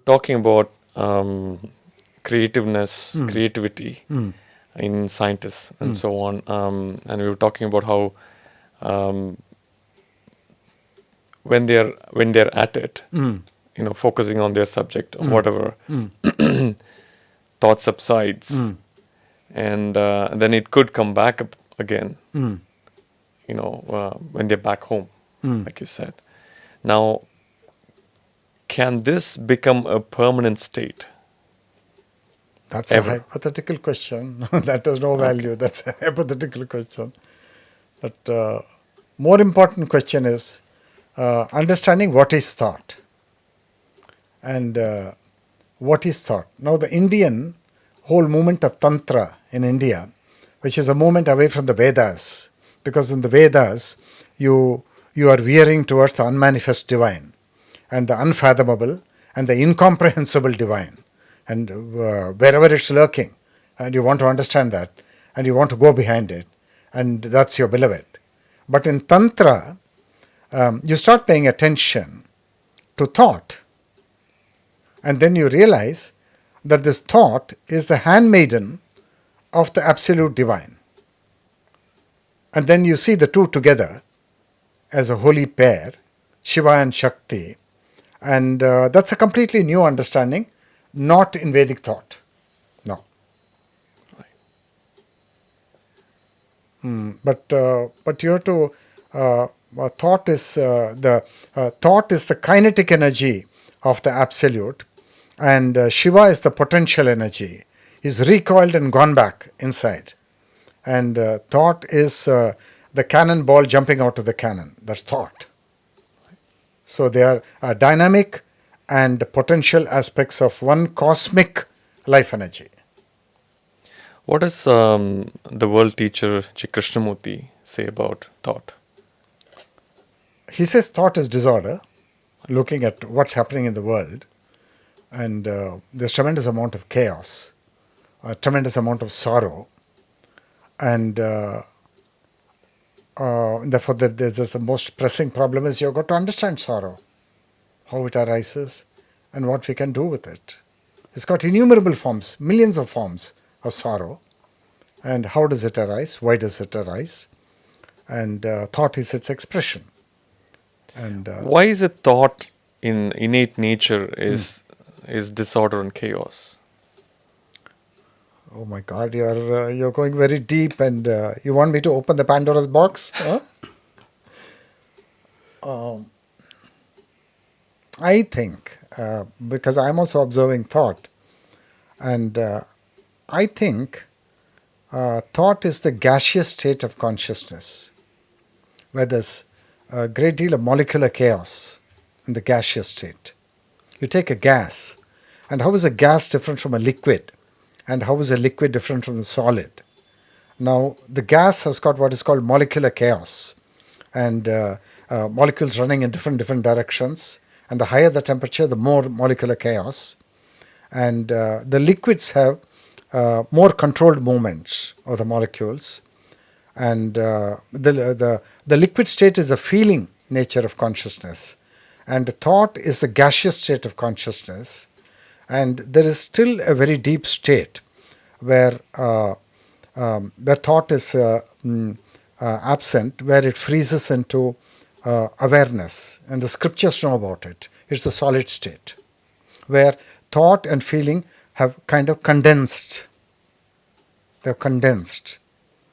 talking about creativity in scientists and so on, and we were talking about how when they're at it, focusing on their subject or whatever, thought subsides, and then it could come back up again. When they're back home, like you said. Now, can this become a permanent state? That's a hypothetical question. That has no value. That's a hypothetical question. But more important question is understanding what is thought. And what is thought? Now the Indian whole movement of Tantra in India, which is a movement away from the Vedas, because in the Vedas you are veering towards the unmanifest divine and the unfathomable and the incomprehensible divine. And wherever it's lurking, and you want to understand that, and you want to go behind it, and that's your beloved. But in Tantra, you start paying attention to thought, and then you realize that this thought is the handmaiden of the absolute divine. And then you see the two together as a holy pair, Shiva and Shakti, and that's a completely new understanding. Not in Vedic thought, no. But you have to. Thought is the kinetic energy of the absolute, and Shiva is the potential energy. Is recoiled and gone back inside, and thought is the cannonball jumping out of the cannon. That's thought. So they are dynamic and potential aspects of one cosmic life energy. What does the world teacher Krishnamurti say about thought? He says thought is disorder, looking at what's happening in the world, and there's tremendous amount of chaos, a tremendous amount of sorrow, and therefore the most pressing problem is you've got to understand sorrow, how it arises, and what we can do with it. It's got innumerable forms, millions of forms of sorrow. And how does it arise? Why does it arise? And thought is its expression. And why is it thought in innate nature is disorder and chaos? Oh my God, you're going very deep, and you want me to open the Pandora's box? Huh? I think, because I'm also observing thought, and I think thought is the gaseous state of consciousness, where there's a great deal of molecular chaos in the gaseous state. You take a gas, and how is a gas different from a liquid? And how is a liquid different from the solid? Now, the gas has got what is called molecular chaos, and molecules running in different directions. And the higher the temperature, the more molecular chaos. And the liquids have more controlled movements of the molecules. And the liquid state is the feeling nature of consciousness. And thought is the gaseous state of consciousness. And there is still a very deep state where thought is absent, where it freezes into awareness, and the scriptures know about it. It's the solid state, where thought and feeling have kind of condensed. They're condensed,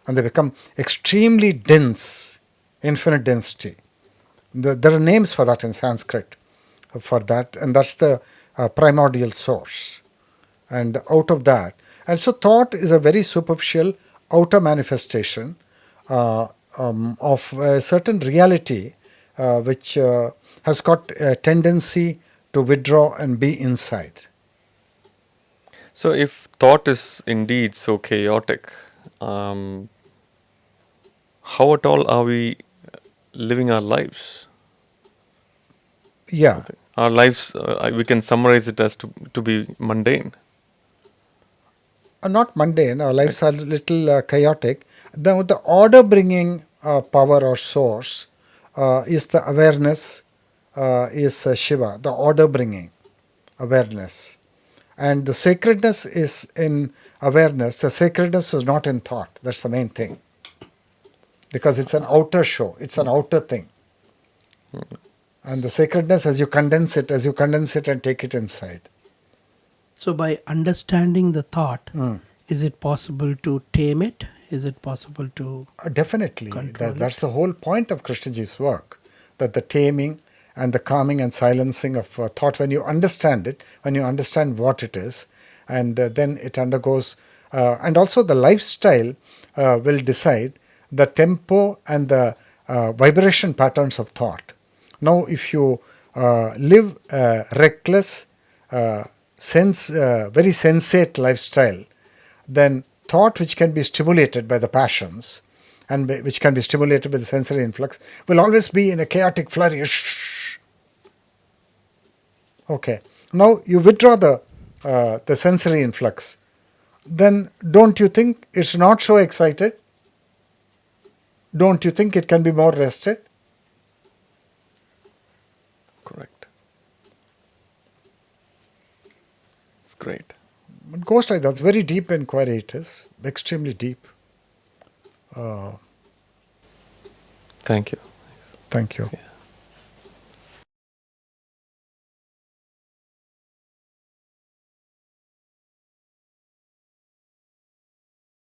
and they become extremely dense, infinite density. There are names for that in Sanskrit, for that, and that's the primordial source. And out of that, and so thought is a very superficial outer manifestation of a certain reality which has got a tendency to withdraw and be inside. So if thought is indeed so chaotic, how at all are we living our lives? Yeah. Our lives, we can summarize it as to be mundane. Not mundane, our lives are a little chaotic. The order-bringing power or source is the awareness, is Shiva, the order-bringing. awareness. And the sacredness is in awareness. The sacredness is not in thought. That's the main thing. Because it's an outer show. It's an outer thing. And the sacredness, as you condense it and take it inside. So by understanding the thought, is it possible to tame it? Is it possible to Definitely. control That's the whole point of Krishnaji's work. That the taming and the calming and silencing of thought, when you understand it, when you understand what it is, and then it undergoes, and also the lifestyle will decide the tempo and the vibration patterns of thought. Now, if you live a reckless, very sensate lifestyle, then thought which can be stimulated by the passions and which can be stimulated by the sensory influx will always be in a chaotic flurry. Shh. Okay. Now you withdraw the sensory influx. Then don't you think it's not so excited? Don't you think it can be more rested? Correct. It's great. It goes like that. It's very deep inquiry it is. Extremely deep. Thank you. Thank you. Yeah.